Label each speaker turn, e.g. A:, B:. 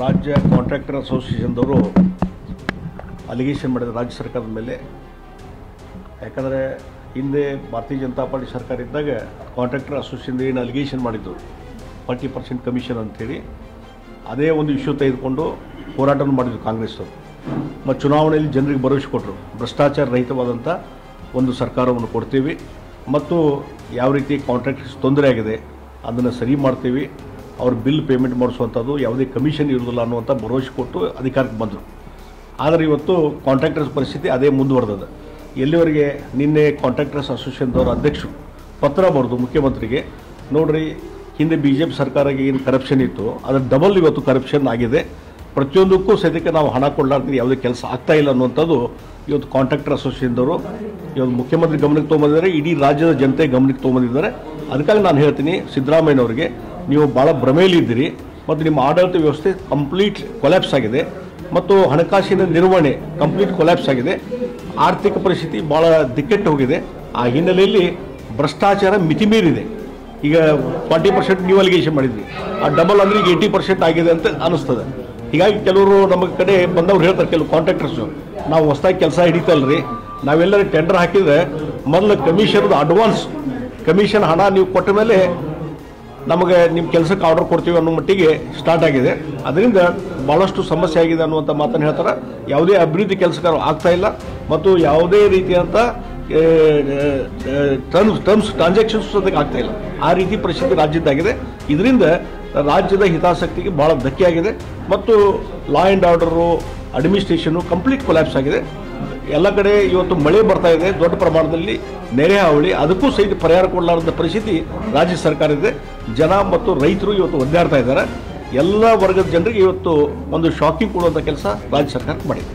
A: ರಾಜ್ಯ contractor ಅಸೋಸಿಯೇಷನ್ದವರು allegation ಮಾಡಿದ ರಾಜ್ಯ ಸರ್ಕಾರದ ಮೇಲೆ. ಯಾಕಂದರೆ ಹಿಂದೆ ಭಾರತೀಯ ಜನತಾ ಪಾರ್ಟಿ ಸರ್ಕಾರ ಇದ್ದಾಗ ಕಾಂಟ್ರಾಕ್ಟರ್ ಅಸೋಸಿಯೇಷನ್ ಏನು ಅಲಿಗೇಷನ್ ಮಾಡಿದ್ದು 40% ಕಮಿಷನ್ ಅಂಥೇಳಿ ಅದೇ ಒಂದು ಇಶ್ಯೂ ತೆಗೆದುಕೊಂಡು ಹೋರಾಟವನ್ನು ಮಾಡಿದ್ರು ಕಾಂಗ್ರೆಸ್ಸವರು. ಮತ್ತು ಚುನಾವಣೆಯಲ್ಲಿ ಜನರಿಗೆ ಭರವಸೆ ಕೊಟ್ಟರು, ಭ್ರಷ್ಟಾಚಾರ ರಹಿತವಾದಂಥ ಒಂದು ಸರ್ಕಾರವನ್ನು ಕೊಡ್ತೀವಿ ಮತ್ತು ಯಾವ ರೀತಿ ಕಾಂಟ್ರಾಕ್ಟರ್ಸ್ ತೊಂದರೆ ಆಗಿದೆ ಅದನ್ನು ಸರಿ ಮಾಡ್ತೀವಿ, ಅವ್ರ ಬಿಲ್ ಪೇಮೆಂಟ್ ಮಾಡಿಸುವಂಥದ್ದು ಯಾವುದೇ ಕಮಿಷನ್ ಇರೋದಿಲ್ಲ ಅನ್ನುವಂಥ ಭರವಸೆ ಕೊಟ್ಟು ಅಧಿಕಾರಕ್ಕೆ ಬಂದರು. ಆದರೆ ಇವತ್ತು ಕಾಂಟ್ರಾಕ್ಟರ್ಸ್ ಪರಿಸ್ಥಿತಿ ಅದೇ ಮುಂದುವರೆದದ. ಎಲ್ಲಿವರೆಗೆ ನಿನ್ನೆ ಕಾಂಟ್ರಾಕ್ಟರ್ಸ್ ಅಸೋಸಿಯೇಷನ್ದವರ ಅಧ್ಯಕ್ಷರು ಪತ್ರ ಬರೆದು ಮುಖ್ಯಮಂತ್ರಿಗೆ, ನೋಡ್ರಿ ಹಿಂದೆ BJP ಸರ್ಕಾರಕ್ಕೆ ಏನು ಕರಪ್ಷನ್ ಇತ್ತು ಅದರ ಡಬಲ್ ಇವತ್ತು ಕರಪ್ಷನ್ ಆಗಿದೆ, ಪ್ರತಿಯೊಂದಕ್ಕೂ ಸದ್ಯಕ್ಕೆ ನಾವು ಹಣ ಕೊಡಲಾರ್ದೆ ಯಾವುದೇ ಕೆಲಸ ಆಗ್ತಾ ಇಲ್ಲ ಅನ್ನುವಂಥದ್ದು ಇವತ್ತು ಕಾಂಟ್ರಾಕ್ಟರ್ ಅಸೋಸಿಯೇಷನ್ದವರು ಇವತ್ತು ಮುಖ್ಯಮಂತ್ರಿ ಗಮನಕ್ಕೆ ತೊಗೊಂಬಂದಿದ್ದಾರೆ, ಇಡೀ ರಾಜ್ಯದ ಜನತೆ ಗಮನಕ್ಕೆ ತೊಗೊಂಬಂದಿದ್ದಾರೆ. ಅದಕ್ಕಾಗಿ ನಾನು ಹೇಳ್ತೀನಿ ಸಿದ್ದರಾಮಯ್ಯನವರಿಗೆ, ನೀವು ಭಾಳ ಭ್ರಮೆಯಲ್ಲಿದ್ದೀರಿ ಮತ್ತು ನಿಮ್ಮ ಆಡಳಿತ ವ್ಯವಸ್ಥೆ ಕಂಪ್ಲೀಟ್ ಕೊಲ್ಯಾಪ್ಸ್ ಆಗಿದೆ ಮತ್ತು ಹಣಕಾಸಿನ ನಿರ್ವಹಣೆ ಕಂಪ್ಲೀಟ್ ಕೊಲ್ಯಾಪ್ಸ್ ಆಗಿದೆ, ಆರ್ಥಿಕ ಪರಿಸ್ಥಿತಿ ಭಾಳ ದಿಕ್ಕೆಟ್ಟು ಹೋಗಿದೆ. ಆ ಹಿನ್ನೆಲೆಯಲ್ಲಿ ಭ್ರಷ್ಟಾಚಾರ ಮಿತಿಮೀರಿದೆ. ಈಗ 40% ನೀವು ಅಲಿಗೇಷನ್ ಮಾಡಿದ್ರಿ, ಆ ಡಬಲ್ ಅಂದರೆ ಈಗ 80% ಆಗಿದೆ ಅಂತ ಅನ್ನಿಸ್ತದೆ. ಹೀಗಾಗಿ ಕೆಲವರು ನಮ್ಮ ಕಡೆ ಬಂದವ್ರು ಹೇಳ್ತಾರೆ, ಕೆಲವು ಕಾಂಟ್ರಾಕ್ಟರ್ಸು, ನಾವು ಹೊಸದಾಗಿ ಕೆಲಸ ಹಿಡಿತಲ್ರಿ, ನಾವೆಲ್ಲರೂ ಟೆಂಡರ್ ಹಾಕಿದರೆ ಮೊದಲು ಕಮಿಷನ್ದು ಅಡ್ವಾನ್ಸ್ ಕಮಿಷನ್ ಹಣ ನೀವು ಕೊಟ್ಟ ಮೇಲೆ ನಮಗೆ ನಿಮ್ಮ ಕೆಲಸಕ್ಕೆ ಆರ್ಡರ್ ಕೊಡ್ತೀವಿ ಅನ್ನೋ ಮಟ್ಟಿಗೆ ಸ್ಟಾರ್ಟ್ ಆಗಿದೆ. ಅದರಿಂದ ಭಾಳಷ್ಟು ಸಮಸ್ಯೆ ಆಗಿದೆ ಅನ್ನುವಂಥ ಮಾತನ್ನು ಹೇಳ್ತಾರೆ. ಯಾವುದೇ ಅಭಿವೃದ್ಧಿ ಕೆಲಸಗಳು ಆಗ್ತಾ ಇಲ್ಲ ಮತ್ತು ಯಾವುದೇ ರೀತಿಯಾದಂಥ ಟ್ರಾನ್ಸಾಕ್ಷನ್ಸ್ ಅದಕ್ಕೆ ಆಗ್ತಾ ಇಲ್ಲ. ಆ ರೀತಿ ಪರಿಸ್ಥಿತಿ ರಾಜ್ಯದ್ದಾಗಿದೆ. ಇದರಿಂದ ರಾಜ್ಯದ ಹಿತಾಸಕ್ತಿಗೆ ಭಾಳ ಧಕ್ಕೆ ಆಗಿದೆ ಮತ್ತು law and order administration complete collapse ಆಗಿದೆ. ಎಲ್ಲ ಕಡೆ ಇವತ್ತು ಮಳೆ ಬರ್ತಾ ಇದೆ, ದೊಡ್ಡ ಪ್ರಮಾಣದಲ್ಲಿ ನೆರೆ ಹಾವಳಿ, ಅದಕ್ಕೂ ಸಹಿತ ಪರಿಹಾರ ಕೊಡಲಾರದ ಪರಿಸ್ಥಿತಿ ರಾಜ್ಯ ಸರ್ಕಾರ ಇದೆ. ಜನ ಮತ್ತು ರೈತರು ಇವತ್ತು ಒದ್ದಾಡ್ತಾ ಇದ್ದಾರೆ. ಎಲ್ಲ ವರ್ಗದ ಜನರಿಗೆ ಇವತ್ತು ಒಂದು ಶಾಕಿಂಗ್ ಕೊಡುವಂಥ ಕೆಲಸ ರಾಜ್ಯ ಸರ್ಕಾರ ಮಾಡಿದೆ.